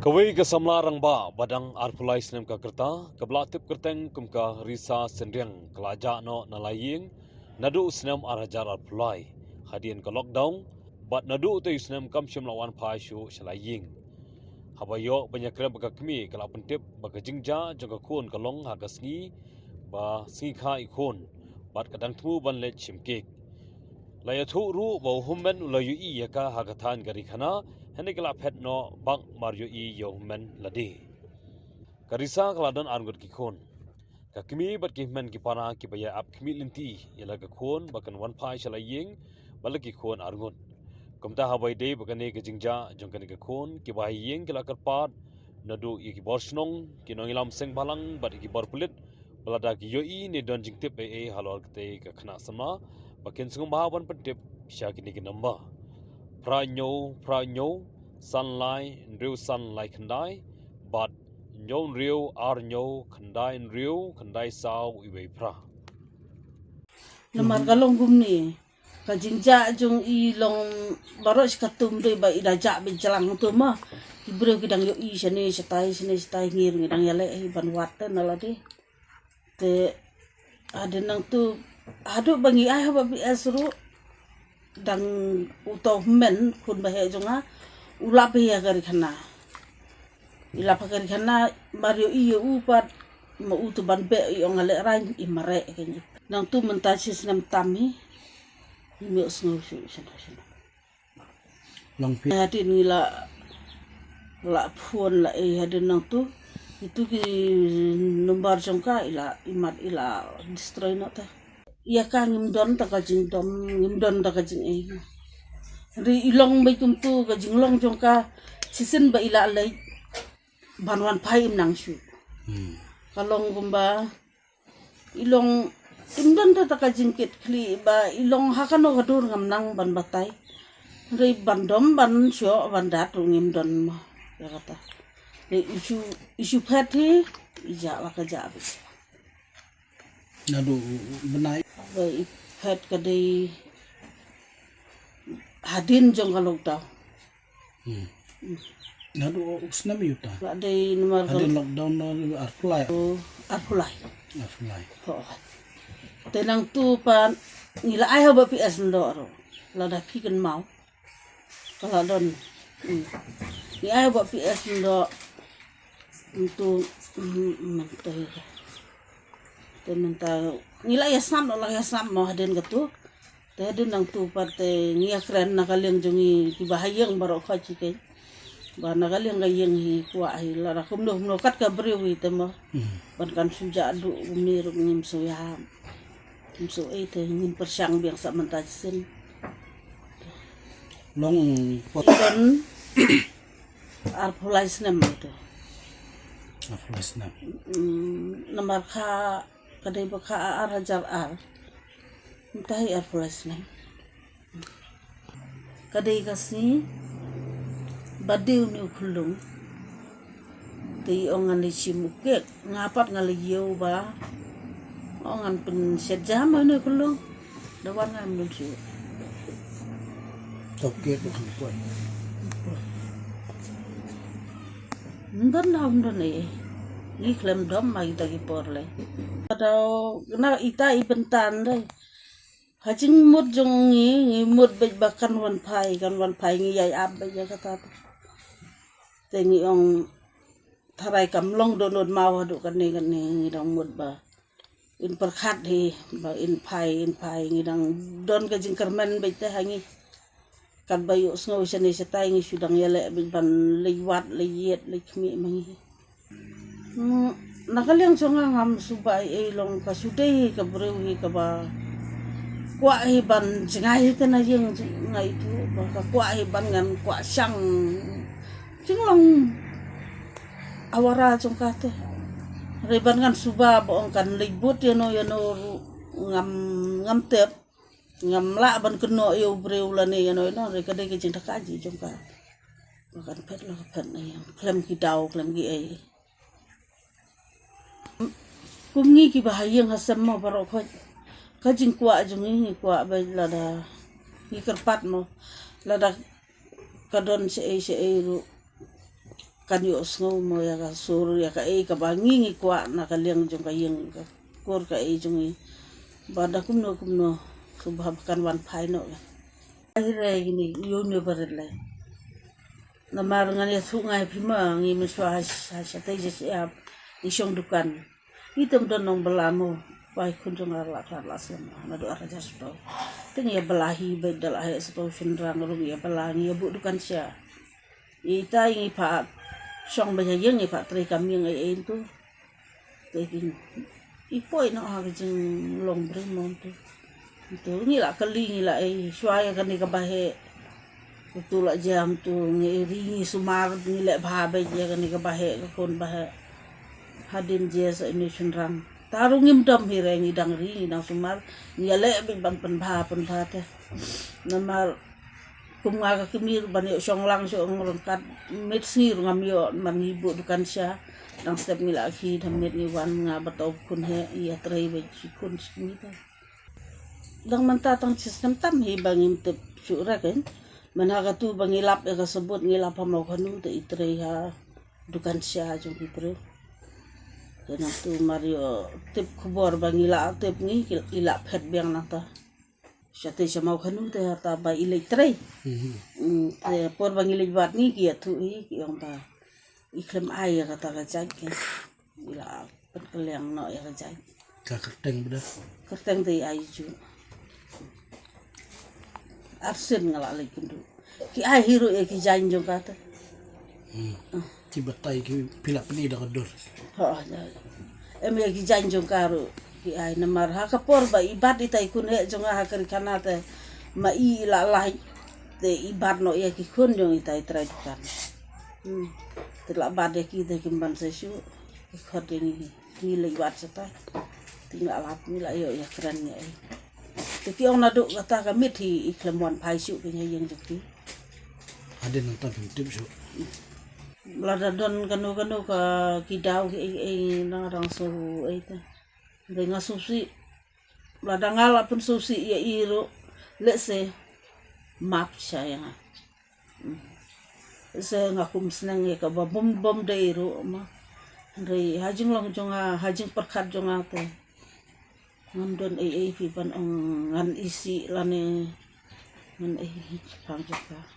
Kawai ke samlarang ba badang arpulai snem ka kerta kablatip kerteng kum ka risa sendriang kelaja no nalaying nadu snem arajar arpulai hadian ka lockdown bat nadu tu snem kam shim lawan phai shu shalaying habayo banyakrem baka kmi kala pentip baka jingja jaga khon kalong hagasni ba singkha ikon bat kadang thu ban le chimkek laya thu ru bo hummen ulayu I yaka hagathan gari khana henikala phet no bang mario I yo hummen ladi karisa kaladon arngot ki khon ka kimi bat ki men ki para ki baya ap kimi linti yala ka khon bakan wan phai shala ying balaki khon arngot komta habai de bakane ka jingja jongkan ka khon ki bai ying kala karpat nadu I ki borsnong ki nongilam seng balang bat ki borpulit balada ki yo I ne don jingtip e halor kte ka khana sama bakin sungum bahawan pentip syakini ki namba pranyo sunlight real sunlight khandai but nyon real arnyo khandai saw iwe pra Namar kalong gumni ka jingja jong I long baros katum de ba idaja be jalang tu mah ibreu kidang yo I sene setai ngir ngidang yale ban waten nalade te ada nang tu adu bangi ai ba bi asru dang uto men kun ba he jonga ulap ya gari khana ilap gari khana mario I yo upat ma utu ban be yo ngale rain I mare kenya nang tu mentasis nam tami mi osno shu sana long pi hadin ngila la phun la hadin nang tu itu ki nombar jongka ila imat ila destroy no ta ia ka ngimdon ta ka jingdom ngimdon ta ka jing ri ilong mai kum tu ka jinglong jongka sisin ba ila lai banwan phai nang shu kalong gumba ilong imdon ta ka jingkit kli ba ilong hakano gadur ngam nang ban batai ri bandom ban syo ban dat ngimdon ma ya kata ri isu phati ija la ka jabi nadu benai ba phat ka dei hadin jong kalong ta nadu usnam yuta la dei nomor ada lockdown no arpulai arpulai ho tenang tu pan ngila ai ba pi as ndoro la da pi kan mau kala don ni ai ba pi as ndo untuk mentai tementai ngila ya sam la ya sam no haden gatu te haden nang tu parte ngia kren nakaleng jongi ki bahayang baro khachi ke ba nakaleng ga yeng hi kwa hi la ra kum no kat ka brewi te ma ban kan suja du ni ru ngim so ya so te ngin persang biang sa mentasin long pot don arpulai snem itu arpulai snap nomor kha kadai ba kha arajar ar entai arpulai snem kadai kasi badiu ni khulung ti ongan li chimuke ngapat ngali yeu ba ongan pen sejam ni khulung dawan ngam lu si toke ko ko ndon ni klem dom mai tagi porle atau na ita ibentan dai hajing mut jong ngi mut be bakan wan phai ngi yai ab be ya kata te ngi ong tharai kam long donot mau hadu kan ni dong mut ba in perkhat hi ba in phai ngi dang don ka jing kermen be te hangi kan bayu snow sene setai ngi sudang yale ban liwat liyet likmi mangi nakalyang songa ngam subai long ka sudai ka brewi ka ba kwa hi ban jingai tena yeng ngai tu ba ka kwa hi ban ngan kwa sang jinglong awara jongka te reban ngan suba bo kan libut yano ngam tep ngam la ban keno yo breu la ne yano no re kadai ke jinta kaji jongka kan pet la pet ne klem ki dau klem ki ai kumngi ki bahayang hasam mo baro kho kajing kwa jungi kwa ba la da ni kerpat mo la da kadon se ru kan yo sngo mo ya ka sur ya ka ka bangi kwa na ka liang jong ka yeng ka kor ka jong bada kumno subhakan wan phai no akhirnya gini yo ne barle na marangan ya su ngai phima ngi miswa sa tai je siap isong dukan item don nong belamo pai kun jong la sem na do ara jas to ting ya belahi bedal ai sepo shindrang ru ya belangi ya bu dukan sia ita ingi pa song ba yeng ngi pa tri kami ngai itu tekin ipoi no ha jeng long bremon tu itu ni la kali ni la suaya kan ni ka bahe itu la jam tu ngi ri sumar ni le bha ba je kan ni ka bahe ka kon bahe hadin je sa ini shindrang tarung ngim dam hi re ngi dang ri nang sumar ni le bi ban pen bha te namar kumga ka kimir ban yo song lang so ngorkat met sir ngam yo man ibu dukan sia nang step ni la khi dhamet ni wan nga batau kun he ya trei be kun ni ta dang man ta tang system tam hi bangim tep su ra ken man ha ka tu bangilap ya ka sebut ngilap ha mau khanu te itrei ha dukan sia jong hi pre kana tu mario tep khobor bangila tep ni ilap phet beng nang ta Sate mau khanu te ta ba ilek trei te por bangilek bat ni ki thu hi ki ong ta iklem ai ka ta ka chai ke ila pat keleng no ya ka chai Ka kerteng beda. kerteng te ai ju arsen ngala le kundu ki ai hiro e ki jan jong ka ta Tiba tai ki pilap ni dah kedor. ha em e ki jan jong ka ro ki ai na mar ha ka por ba ibat itai kun he jong ha kari kana te ma i la lai te ibat no ya ki kun jong itai trai kan te la ba de ki te kim ban se shu ki khot ni le ibat sa ta tinggal lap ni la yo ya keren ya te ki ona do kata ka mit hi iklemon phai shu ki yang jukti Ada nang ta tip so. lada don kanu ka kidau ki na rang so ai ta dengan susi lada ngala pun susi ya iro let's say map saya se ngakum senang ya ka bom de iro ma rei hajing long jonga hajing perkhat jonga te ngandon ai fi pan ngan isi lane ngan ai pang joka